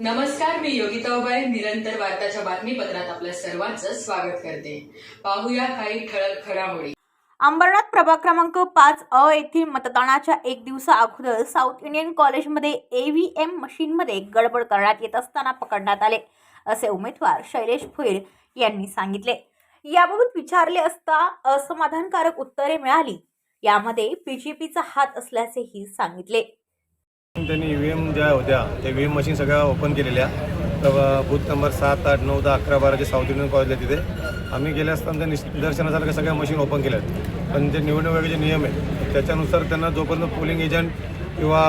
नमस्कार, मी योगिता उबाळे. निरंतर वार्ताच्या बातमीपत्रात आपल्या सर्वांचं स्वागत करते. पाहूया काही ठळक घडामोडी. अंबरनाथ प्रभाग क्रमांक 5 येथील मतदानाच्या एक दिवसा अगोदर साऊथ इंडियन कॉलेजमध्ये EVM मशीनमध्ये गडबड करण्यात येत असताना पकडण्यात आले, असे उमेदवार शैलेश भोईर यांनी सांगितले. याबाबत विचारले असता असमाधानकारक उत्तरे मिळाली. यामध्ये बीजेपीचा हात असल्याचेही सांगितले. त्यांनी EVM ज्या होत्या त्या EVM मशीन सगळ्या ओपन केलेल्या. तर बूथ नंबर 7, 8, 9, 10, 11, 12 जे साऊथ इंडियन कॉलेज आहे तिथे आम्ही गेले असताना निदर्शनास आलं की सगळ्या मशीन ओपन केल्या आहेत. पण जे निवडणुकीचे नियम आहेत त्याच्यानुसार त्यांना जोपर्यंत पोलिंग एजंट किंवा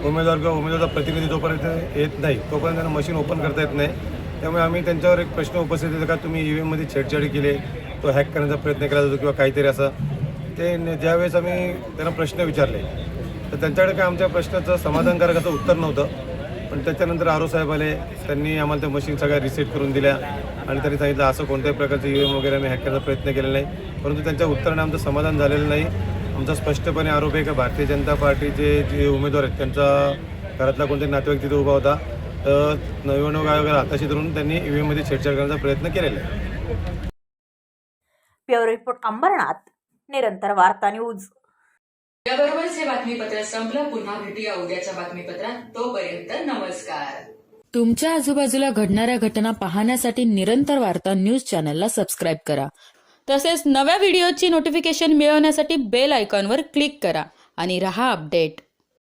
उमेदवाराचा प्रतिनिधी जोपर्यंत येत नाही तोपर्यंत त्यांना मशीन ओपन करता येत नाही. त्यामुळे आम्ही त्यांच्यावर एक प्रश्न उपस्थित केला का तुम्ही EVMमध्ये छेडछाडी केली, तो हॅक करण्याचा प्रयत्न केला जातो किंवा काहीतरी असं. ते ज्यावेळेस आम्ही त्यांना प्रश्न विचारले तर त्यांच्याकडे काय आमच्या प्रश्नाचं समाधानकारक असं उत्तर नव्हतं. पण त्याच्यानंतर आरो साहेब आले, त्यांनी आम्हाला त्या मशीन सगळ्या रिसेट करून दिल्या आणि त्यांनी सांगितलं असं कोणत्याही प्रकारचं EVM वगैरे आम्ही हॅक करण्याचा प्रयत्न केलेला नाही. परंतु त्यांच्या उत्तराने आमचं समाधान झालेलं नाही. आमचा स्पष्टपणे आरोप आहे की भारतीय जनता पार्टीचे जे उमेदवार आहेत त्यांचा घरातला कोणतरी नातेवाईक तिथे उभा होता. तर निवडणूक आयोगाला हाताशी धरून त्यांनी EVMमध्ये छेडछाड करण्याचा प्रयत्न केलेला आहे. ब्युरो रिपोर्ट, अंबरनाथ, निरंतर वार्ता न्यूज. याबरोबरच हे बातमीपत्र संपलं. पुन्हा भेटूया उद्याच्या बातमीपत्रात. तोपर्यंत नमस्कार. तुमच्या आजूबाजूला घडणाऱ्या घटना पाहण्यासाठी निरंतर वार्ता न्यूज चॅनलला सबस्क्राईब करा. तसेच नव्या व्हिडिओची नोटिफिकेशन मिळवण्यासाठी बेल आयकॉनवर क्लिक करा आणि रहा अपडेट.